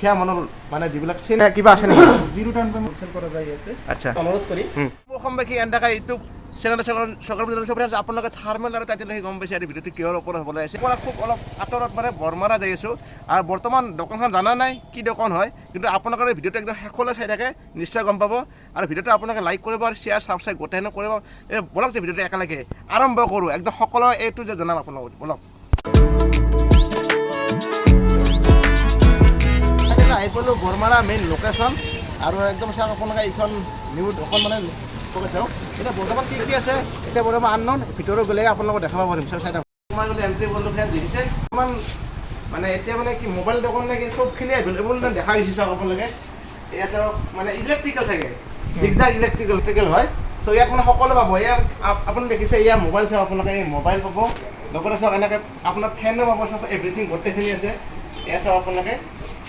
সেয়া মনৰ মানে যিবিলাক চেনে কিবা আছে নেকি জিৰো ডাউন পেমেণ্ট চেল কৰা যায় ইয়াতে। আচ্ছা অনুৰোধ কৰি অসমবাসী এনেকৈ ইউটিউব চেনেল চৰকাৰ আপোনালোকে থাৰ্মেল আৰু টাইটেল গম পাইছে আৰু ভিডিঅ'টো কিহৰ ওপৰত হ'বলৈ আছে মই খুব অলপ আঁতৰত মানে বৰমাৰা যাই আছোঁ আৰু বৰ্তমান দোকানখন জানা নাই কি দোকান হয় কিন্তু আপোনালোকে ভিডিঅ'টো একদম শেষলৈ চাই থাকে নিশ্চয় গম পাব আৰু ভিডিঅ'টো আপোনালোকে লাইক কৰিব আৰু শ্বেয়াৰ ছাবস্ক্ৰাইব গোটেইখিনি কৰিব এই বলক যে ভিডিঅ'টো একেলগে আৰম্ভ কৰোঁ একদম সকলো এইটো যে জনাম আপোনালোকক বলক আহি পালোঁ বৰমাৰা মেইন লোকেশ্যন আৰু একদম চাওক আপোনালোকে এইখন নিউজ অকণ মানে এতিয়া বৰ্তমান কি কি আছে এতিয়া বৰ্তমান আননন ভিতৰত গ'লে আপোনালোকক দেখাব পাৰিম চাই সোমাই গ'লে এণ্ট্ৰি কৰিলোঁ ফ্ৰেণ্ড দেখিছে ইমান মানে এতিয়া মানে কি মোবাইল দোকান নেকি চবখিনি এভেইলেবল দেখা গৈছে চাওক আপোনালোকে এয়া চাওক মানে ইলেক্ট্ৰিকেল চাগে জিগজাগ ইলেক্ট্ৰিকেল হয় চ' ইয়াত মানে সকলো পাব ইয়াত আপুনি দেখিছে ইয়াৰ মোবাইল চাওক আপোনালোকে এই মোবাইল পাব লগতে চাওক এনেকৈ আপোনাৰ ফেনো পাব চাওক এভৰিথিং গোটেইখিনি আছে এয়া চাওক আপোনালোকে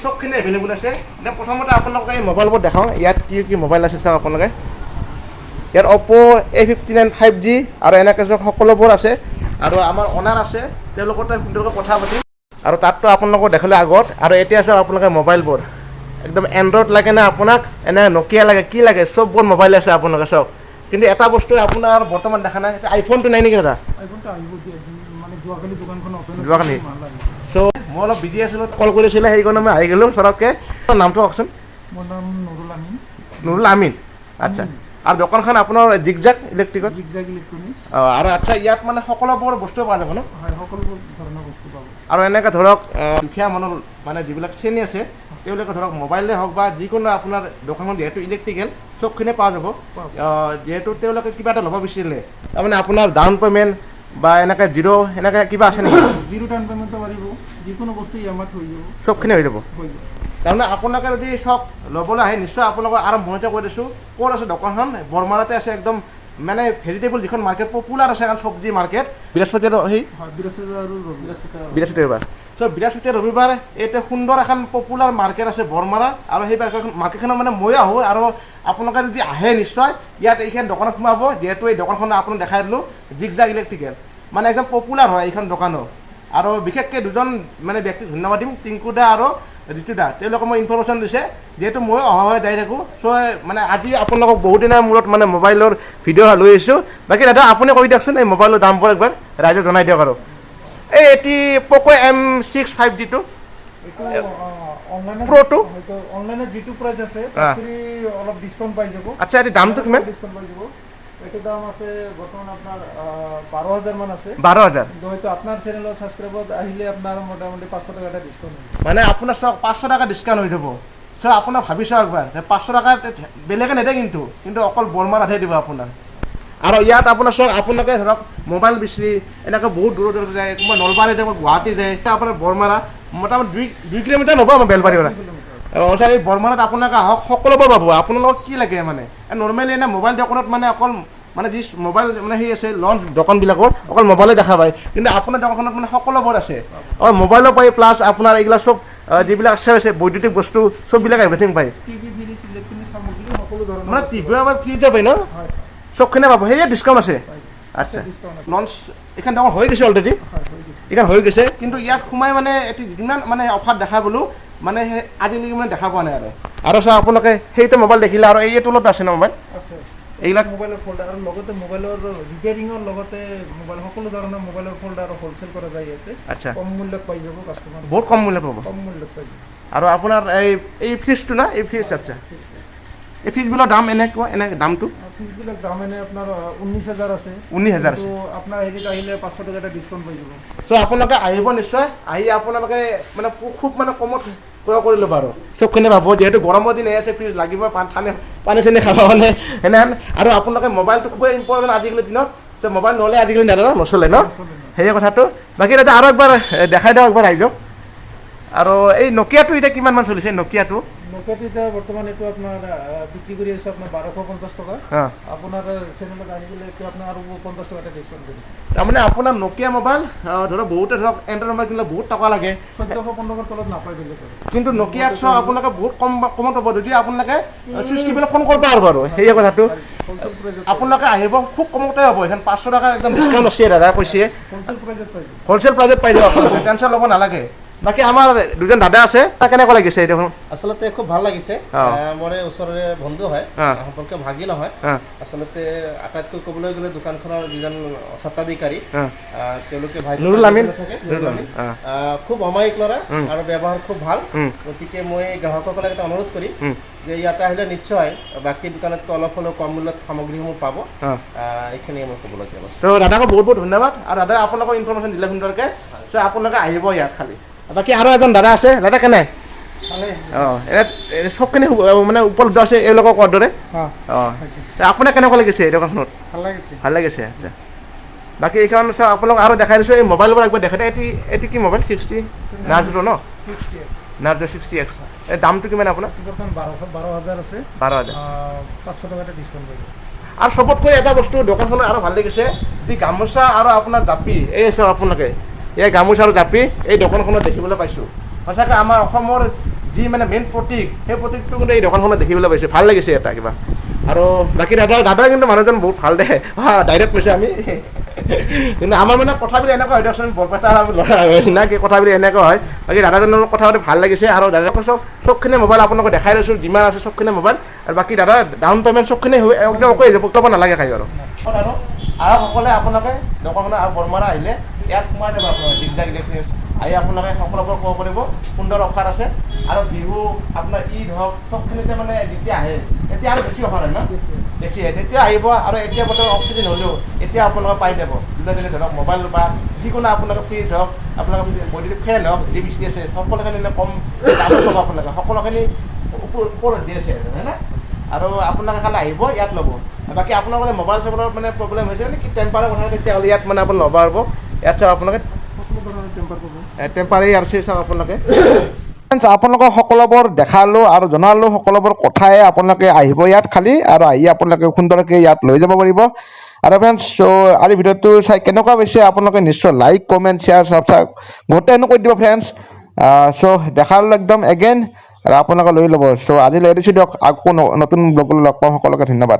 চবখিনি এভেইলেবল আছে এতিয়া প্ৰথমতে আপোনালোকে এই মোবাইলবোৰ দেখাওঁ ইয়াত কি কি মোবাইল আছে চাওক আপোনালোকে ইয়াত অ'প' A59 5G আৰু এনেকৈ সকলোবোৰ আছে আৰু আমাৰ অনাৰ আছে তেওঁলোকৰ সুন্দৰকৈ কথা পাতিম আৰু তাততো আপোনালোকক দেখালে আগত আৰু এতিয়া চাওক আপোনালোকে মোবাইলবোৰ একদম এণ্ড্ৰইড লাগে নে আপোনাক এনে নকিয়া লাগে কি লাগে চববোৰ মোবাইল আছে আপোনালোকে চাওক কিন্তু এটা বস্তু আপোনাৰ বৰ্তমান দেখা নাই আইফোনটো নাই নেকি দাদা যোৱাকালি চ' মই অলপ বিজি আছিলোঁ কল কৰিছিলে সেইকাৰণে মই আহি গ'লোঁ চৰককৈ নামটো কওকচোন মোৰ নাম নুৰুল আমিন আচ্ছা আৰু দোকানখন আপোনাৰ জিগজাগ ইলেক্ট্ৰিকেল অঁ আৰু আচ্ছা ইয়াত মানে সকলোবোৰ বস্তু পোৱা যাব ন সকলোবোৰ ধৰণৰ বস্তু পাব আৰু এনেকৈ ধৰক দুখীয়া মনৰ মানে যিবিলাক শ্ৰেণী আছে তেওঁলোকে ধৰক মোবাইলে হওক বা যিকোনো আপোনাৰ দোকানখন যিহেতু ইলেক্ট্ৰিকেল চবখিনি পোৱা যাব যিহেতু তেওঁলোকে কিবা এটা ল'ব বিচাৰিলে তাৰমানে আপোনাৰ ডাউন পে'মেণ্ট বা এনেকৈ জিৰ' এনেকৈ কিবা আছে নেকি জিৰো ডাউন পে'মেণ্টটো পাৰিব যিকোনো বস্তু EMI-ত হৈ যাব চবখিনি হৈ যাব তাৰমানে আপোনালোকে যদি চব ল'বলৈ আহে নিশ্চয় আপোনালোকক আৰম্ভণিতে কৈ দিছোঁ ক'ত আছে দোকানখন বৰমাৰাতে আছে একদম মানে ভেজিটেবল যিখন মাৰ্কেট পপুলাৰ আছে এখন চব্জি মাৰ্কেট বৃহস্পতিবাৰ সেই বৃহস্পতিবাৰ চ' বৃহস্পতি ৰবিবাৰ ইয়াতে সুন্দৰ এখন পপুলাৰ মাৰ্কেট আছে বৰমাৰা আৰু সেই মাৰ্কেটখনত মানে মই আহোঁ আৰু আপোনালোকে যদি আহে নিশ্চয় ইয়াত এইখন দোকানত সোমাব যিহেতু এই দোকানখন আপোনাক দেখাই দিলোঁ জিগজাগ ইলেক্ট্ৰিকেল মানে একদম পপুলাৰ হয় এইখন দোকানো আৰু বিশেষকৈ দুজন মানে ব্যক্তিক ধন্যবাদ দিম টিংকুদা আৰু ঋতুদা তেওঁলোকে মই ইনফৰমেশ্যন দিছে যিহেতু মই অহা হৈ যাই থাকোঁ চ' মানে আজি আপোনালোকক বহুত দিনৰ মূৰত মানে মোবাইলৰ ভিডিঅ' লৈ আহিছোঁ বাকী দাদা আপুনি কৈ দিয়কচোন এই মোবাইলৰ দামবোৰ একবাৰ ৰাইজক জনাই দিয়ক আৰু এই প'ক' M6 5G-টো প্ৰ'টো অনলাইনত যিটো প্ৰাইচ আছে অলপ ডিছকাউণ্ট পাই যাব আচ্ছা এতিয়া দামটো কিমান ডিছকাউণ্ট পাই যাব এইটো দাম আছে বৰ্তমান আপোনাৰ 12,000 মান আছে 12,000 হয়তো আপোনাৰ চেনেলৰ ছাবস্ক্ৰাইবত আহিলে আপোনাৰ মোটামুটি 500 টকা এটা ডিছকাউণ্ট হ'ব মানে আপোনাৰ চাওক 500 টকা ডিছকাউণ্ট হৈ যাব চ' আপোনাক ভাবি চাওক একবাৰ 500 টকা বেলেগে নেদে কিন্তু অকল বৰমাৰাতহে দিব আপোনাৰ আৰু ইয়াত আপোনাৰ চাওক আপোনালোকে ধৰক মোবাইল বিচাৰি এনেকৈ বহুত দূৰত দূৰত যায় কোনোবা নলবাৰী যায় গুৱাহাটী যায় আপোনাৰ বৰমাৰা মোটামুটি 2 কিলোমিটাৰ ল'ব আমাৰ বেলবাৰীৰ পৰা অৰ্থাৎ এই বৰমাৰাত আপোনালোকে আহক সকলোবোৰ পাব আপোনালোকক কি লাগে মানে নৰ্মেলি এনে মোবাইল দোকানত মানে অকল মানে যি মোবাইল মানে সেই আছে লঞ্চ দোকানবিলাকত অকল মোবাইলে দেখা পায় কিন্তু আপোনাৰ দোকানখনত মানে সকলোবোৰ আছে অকল মোবাইলো পায় প্লাছ আপোনাৰ এইবিলাক চব যিবিলাক আছে বৈদ্যুতিক বস্তু চববিলাক এভৰিথিং পায় মানে টিভি বা ফ্ৰিজে পায় ন চবখিনি পাব সেয়ে ডিছকাউণ্ট আছে আচ্ছা লঞ্চ এইখন দোকান হৈ গৈছে অলৰেডি এইখন হৈ গৈছে কিন্তু ইয়াত সোমাই মানে এটি যিমান মানে অফাৰ দেখা বোলো মানে সেই আজিলৈকে মানে দেখা পোৱা নাই আৰু চাওক আপোনালোকে সেইটো মোবাইল দেখিলে আৰু এই তলত আছে ন মোবাইল এইবিলাক মোবাইলৰ ফল্ডাৰ আৰু লগতে মোবাইলৰ ৰিপেয়াৰিঙৰ লগতে মোবাইল সকলো ধৰণৰ মোবাইলৰ ফল্ডাৰ হোলচেল কৰা যায় ইয়াতে আচ্ছা কম মূল্যত পাই যাব কাষ্টমাৰ বহুত কম মূল্যত পাব কম মূল্যত পাই যাব আৰু আপোনাৰ এই ফ্ৰিজটো না এই ফ্ৰিজ আচ্ছা এই ফ্ৰিজবিলাকৰ দাম এনেকুৱা দামটো ফ্ৰিজবিলাক দাম এনে আপোনাৰ 19,000 আছে 19,000 আছে আপোনাৰ হেৰিত আহিলে 500 টকা এটা ডিছকাউণ্ট পাই যাব চ' আপোনালোকে আহিব নিশ্চয় আহি আপোনালোকে মানে খুব মানে কমত ক্ৰয় কৰি ল'ব আৰু চবখিনি পাব যিহেতু গৰমৰ দিন আছে ফ্ৰিজ লাগিব পানী চানী খাব মানে সেনেহেন আৰু আপোনালোকে মোবাইলটো খুবেই ইম্পৰ্টেণ্ট আজিকালি দিনত চ' মোবাইল নহ'লে আজিকালি দাদা নচলে ন সেয়ে কথাটো বাকী দাদা আৰু একবাৰ দেখাই দিয়ক একবাৰ ৰাইজক আৰু এই নকিয়াটো এতিয়া কিমান মান চলিছে নকিয়াটো এতিয়া বৰ্তমান এইটো আপোনাৰ বিক্ৰী কৰি আছোঁ আপোনাৰ 1250 টকা আপোনাৰ চেনেলত আহি গ'লে এতিয়া আপোনাৰ আৰু 50 টকা এটা ডিছকাউণ্ট কৰিম তাৰমানে আপোনাৰ নকিয়া মোবাইল ধৰক বহুতে ধৰক এণ্ড্ৰইড মোবাইল কিনিলে বহুত টকা লাগে 1415 তলত নাপায় কিন্তু নকিয়াত চাওক আপোনালোকে বহুত কমত পাব যদি আপোনালোকে চুইচ টিপিলে ফোন কৰিব পাৰিব আৰু সেয়ে কথাটো আপোনালোকে আহিব খুব কমতে হ'ব এখন 500 টকা একদম ডিছকাউণ্ট আছে দাদা কৈছে হ'লচেল প্ৰাইজত পাই যাব আপোনালোকে টেনশ্যন ল'ব নালাগে বাকী আমাৰ দুজন দাদা আছে কেনেকুৱা লাগিছে এইটো আচলতে খুব ভাল লাগিছে মোৰ ওচৰৰে বন্ধু হয় সম্পৰ্কে ভাগি নহয় আচলতে আটাইতকৈ ক'বলৈ গ'লে দোকানখনৰ যিজন স্বত্বাধিকাৰী তেওঁলোকে ভাই নুৰুল আমিন খুব অমায়িক ল'ৰা আৰু ব্যৱহাৰ খুব ভাল গতিকে মই গ্ৰাহকসকলক এটা অনুৰোধ কৰিম যে ইয়াতে আহিলে নিশ্চয় বাকী দোকানতকৈ অলপ হ'লেও কম মূল্যত সামগ্ৰীসমূহ পাব এইখিনিয়ে মই ক'বলগীয়া বস্তু ত' দাদাকো বহুত বহুত ধন্যবাদ আৰু দাদাই আপোনালোকক ইনফৰমেশ্যন দিলে সুন্দৰকৈ চ' আপোনালোকে আহিব ইয়াত খালি বাকী আৰু এজন দাদা আছে দাদা কেনে অঁ এনে চবখিনি মানে উপলব্ধ আছে এইবিলাকক কোৱাৰ দৰে অঁ আপোনাক কেনেকুৱা লাগিছে এই দোকানখনত ভাল লাগিছে আচ্ছা বাকী এইখন চাওক আপোনালোক আৰু দেখাই দিছোঁ এই মোবাইলবোৰ একবাৰ দেখাই দিয়ে এটি কি মোবাইল 60 নাৰ্জো ন নাৰ্জো 60X এই দামটো কিমান আপোনাৰ 12,000 আছে 12,000 500 টকা এটা ডিছকাউণ্ট কৰিব আৰু চবতকৈ এটা বস্তু দোকানখনত আৰু ভাল লাগিছে যি গামোচা আৰু আপোনাৰ জাপি এই চাওক আপোনালোকে এই গামোচা আৰু জাপি এই দোকানখনত দেখিবলৈ পাইছোঁ সঁচাকৈ আমাৰ অসমৰ যি মানে মেইন প্ৰতীক সেই প্ৰতীকটো কিন্তু এই দোকানখনত দেখিবলৈ পাইছোঁ ভাল লাগিছে এটা কিবা আৰু বাকী দাদা কিন্তু মানুহজন বহুত ভাল দে ডাইৰেক্ট কৈছে আমি কিন্তু আমাৰ মানে কথাবিলাক এনেকুৱা হয় দিয়কচোন বৰপেটা ল'ৰা না কি কথাবিলাক এনেকুৱা হয় বাকী দাদাজনৰ কথা পাতি ভাল লাগিছে আৰু দাদাকে চবখিনি মোবাইল আপোনালোকক দেখাই দিছোঁ যিমান আছে চবখিনি মোবাইল আৰু বাকী দাদা ডাউন পে'মেণ্ট চবখিনি একদম অকৈ যাব ক'ব নালাগে খাই আৰু আহকসকলে আপোনালোকে দোকানখনত আৰু বৰমাৰা আহিলে ইয়াত সোমাই দিব আপোনালোকে দিগদাৰ ইলেক্ট্ৰনিক্স আহি আপোনালোকে সকলোবোৰ ক'ব পাৰিব সুন্দৰ অফাৰ আছে আৰু বিহু আপোনাৰ ঈদ হওক চবখিনিতে মানে যেতিয়া আহে এতিয়া আৰু বেছি অফাৰ হয় ন বেছি আহে তেতিয়া আহিব আৰু এতিয়া বৰ্তমান অক্সিজেন হ'লেও এতিয়া আপোনালোকে পাই যাব যোনে ধৰক মোবাইল বা যিকোনো আপোনালোকে ফ্ৰিজ হওক আপোনালোকে বৈদ্যুতিক ফেন হওক যি বিচি আছে সকলোখিনি কম দামত ল'ব আপোনালোকে সকলোখিনি ওপৰত দি আছে হয় না আৰু আপোনালোকে খালি আহিব ইয়াত ল'ব বাকী আপোনালোকে মোবাইল চোবাইলৰ মানে প্ৰব্লেম হৈছে মানে কি টেম্পাৰৰ কথা তেতিয়াহ'লে ইয়াত মানে আপুনি ল'ব পাৰিব ইয়াত চাওক আপোনালোকে টেম্পাৰী আৰ চি চাওক আপোনালোকে আপোনালোকক সকলোবোৰ দেখালোঁ আৰু জনালোঁ সকলোবোৰ কথাই আপোনালোকে আহিব ইয়াত খালি আৰু আহি আপোনালোকে সুন্দৰকৈ ইয়াত লৈ যাব পাৰিব আৰু ফ্ৰেণ্ডছ চ' আজি ভিডিঅ'টো চাই কেনেকুৱা পাইছে আপোনালোকে নিশ্চয় লাইক কমেণ্ট শ্বেয়াৰ চাবস্ক্ৰাইব গোটেইনো কৰি দিব ফ্ৰেণ্ডছ চ' দেখালোঁ একদম এগেইন আৰু আপোনালোকে লৈ ল'ব চ' আজিলৈ এৰিছোঁ দিয়ক আকৌ নতুন ব্লগলৈ লগ পাম সকলোকে ধন্যবাদ